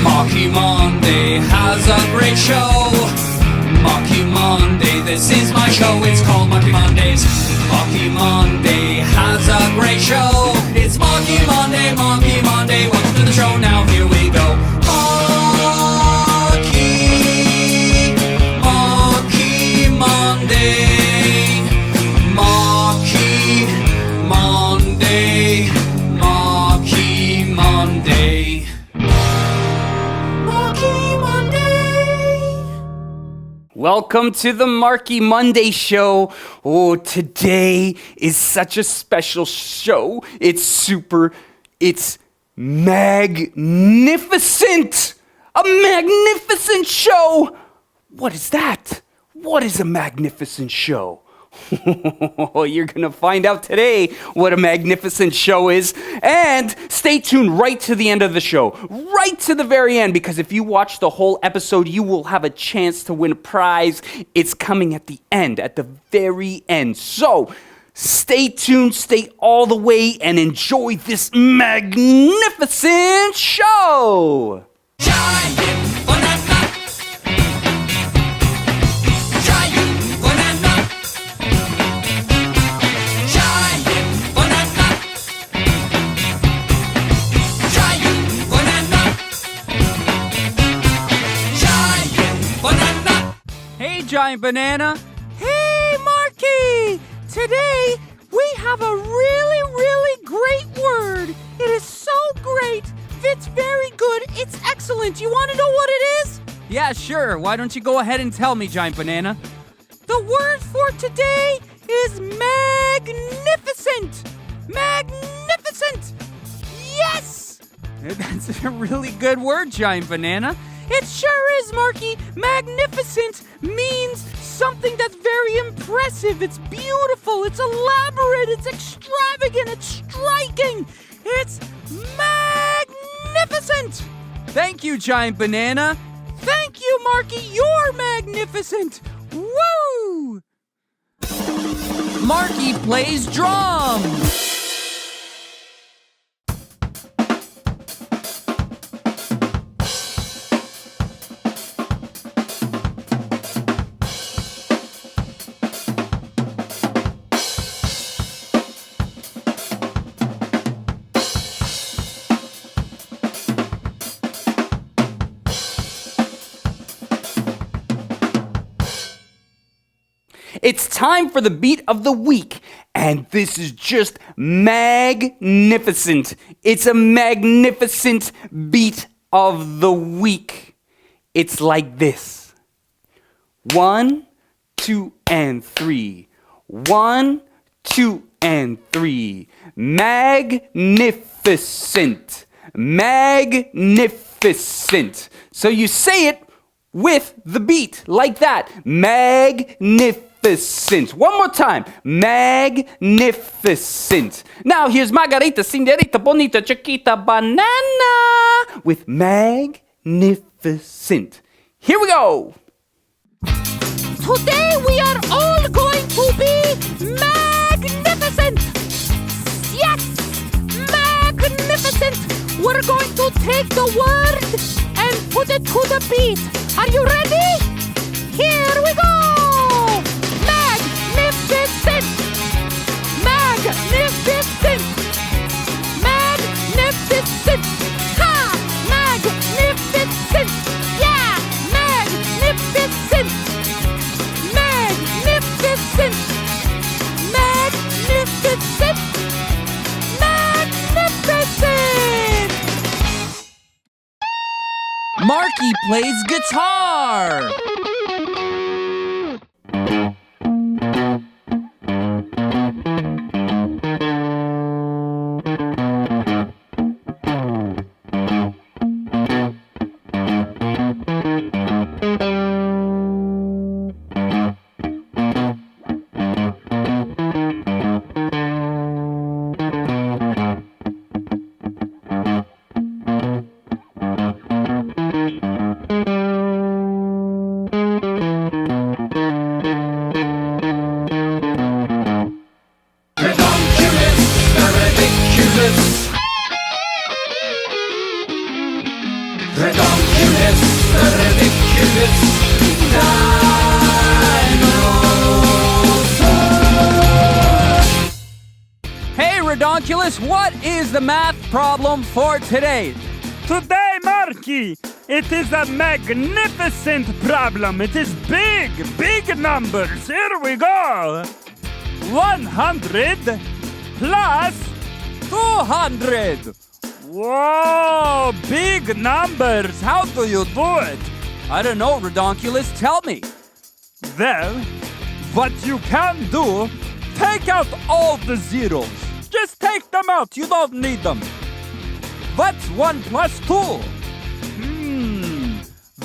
Marky Monday has a great show. Marky Monday, this is my show. It's called Marky Mondays. Marky Monday has a great show. It's Marky Monday, Marky Monday. Welcome to the show. Now here we go. Marky Monday. Marky Monday. Marky Monday. Welcome to the Marky Monday show. Oh, today is such a special show. It's magnificent. A magnificent show. What is that? What is a magnificent show? You're going to find out today what a magnificent show is. And stay tuned right to the end of the show. Right to the very end. Because if you watch the whole episode, you will have a chance to win a prize. It's coming at the end. At the very end. So stay tuned. Stay all the way. And enjoy this magnificent show. Giant banana. Giant banana. Hey, Marky! Today, we have a really great word. It is so great. It's very good. It's excellent. You want to know what it is? Yeah, sure. Why don't you go ahead and tell me, Giant Banana? The word for today is magnificent. Magnificent. Yes! That's a really good word, Giant Banana. It sure is, Marky. Magnificent means something that's very impressive. It's beautiful. It's elaborate. It's extravagant. It's striking. It's magnificent. Thank you, Giant Banana. Thank you, Marky. You're magnificent. Woo! Marky plays drums. It's time for the beat of the week, and this is just magnificent. It's a magnificent beat of the week. It's like this. 1, 2, and 3. 1, 2, and 3. Magnificent. Magnificent. So you say it with the beat, like that. Magnificent. One more time. Magnificent. Now here's Margarita, Senorita, Bonita, Chiquita, Banana with magnificent. Here we go. Today we are all going to be magnificent. Yes, magnificent. We're going to take the word and put it to the beat. Are you ready? Here we go. Magnificent! Magnificent! Magnificent! Ha! Magnificent! Yeah! Magnificent! Magnificent! Magnificent! Magnificent! Marky plays guitar. Redonkulous, ridiculous dinosaur. Hey, Redonkulous, what is the math problem for today? Today, Marky, it is a magnificent problem. It is big, big numbers. Here we go. 100 plus 200. Whoa, big numbers. How do you do it? I don't know, Redonkulous, tell me. Well, what you can do, take out all the zeros. Just take them out. You don't need them. What's 1 plus 2?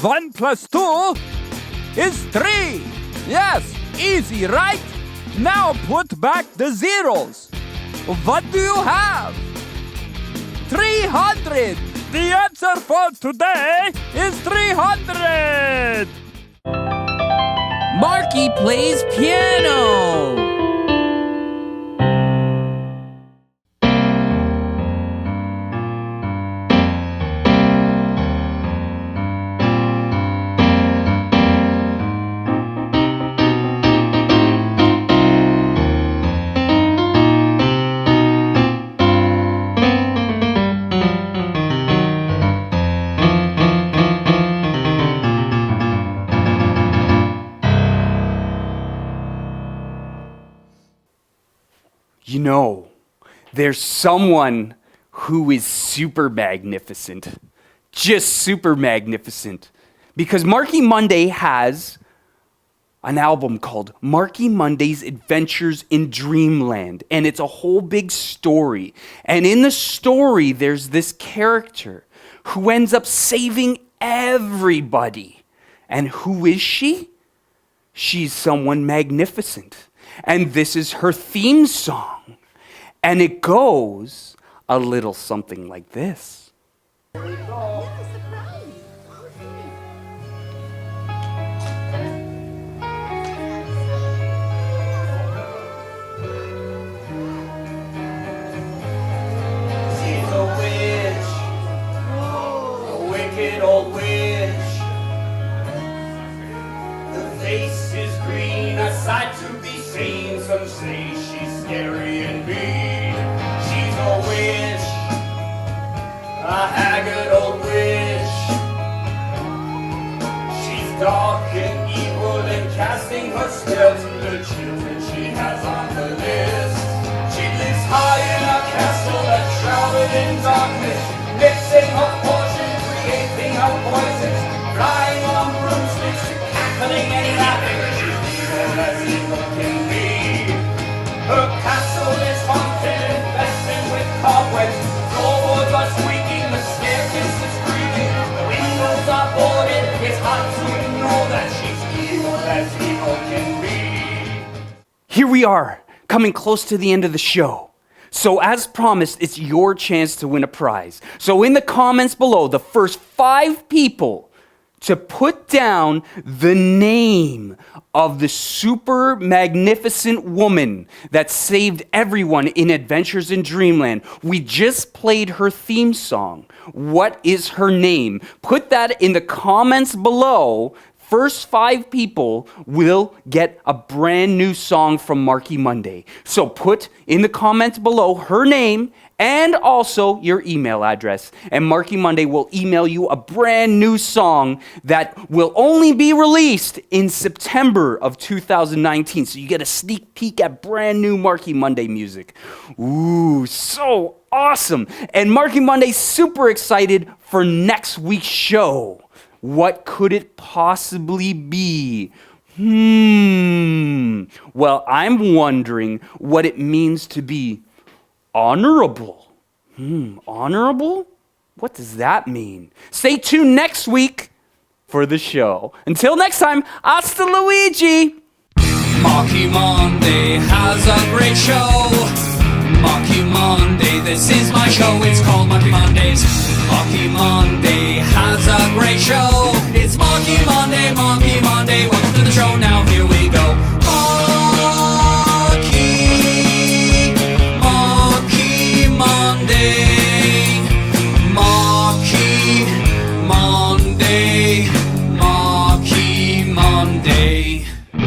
1 plus 2 is 3. Yes, easy, right? Now put back the zeros. What do you have? 300. The answer for today is 300. Marky plays piano. You know, there's someone who is super magnificent. Just super magnificent. Because Marky Monday has an album called Marky Monday's Adventures in Dreamland. And it's a whole big story. And in the story, there's this character who ends up saving everybody. And who is she? She's someone magnificent. And this is her theme song. And it goes a little something like this. She's a witch, a wicked old witch. The face is green, a sight to be seen. Some say she's scary and mean. She's a witch, a haggard old witch. She's dark and evil and casting her spell to the children she has on the list. She lives high in a castle that's shrouded in darkness, mixing her fortune, creating her poisons, flying on broomsticks, cackling and laughing. She's evil as evil can be. Her castle is haunted, infested with cobwebs. Floorboards are squeaking, the staircase is creaking, the windows are boarded. It's hard to ignore that she's evil as evil can be. Here we are, coming close to the end of the show. So as promised, it's your chance to win a prize. So in the comments below, the first 5 people to put down the name of the super magnificent woman that saved everyone in Adventures in Dreamland. We just played her theme song. What is her name? Put that in the comments below. First 5 people will get a brand new song from Marky Monday. So put in the comments below her name and also your email address. And Marky Monday will email you a brand new song that will only be released in September of 2019. So you get a sneak peek at brand new Marky Monday music. Ooh, so awesome. And Marky Monday's super excited for next week's show. What could it possibly be? Well, I'm wondering what it means to be honorable. Honorable? What does that mean? Stay tuned next week for the show. Until next time, hasta Luigi! Marky Monday has a great show. Marky Monday, this is my show. It's called Marky Mondays. Marky Monday has a great show. It's Marky Monday, Marky Monday. Welcome to the show. Now here we go. Marky Monday. Marky Monday. Monday.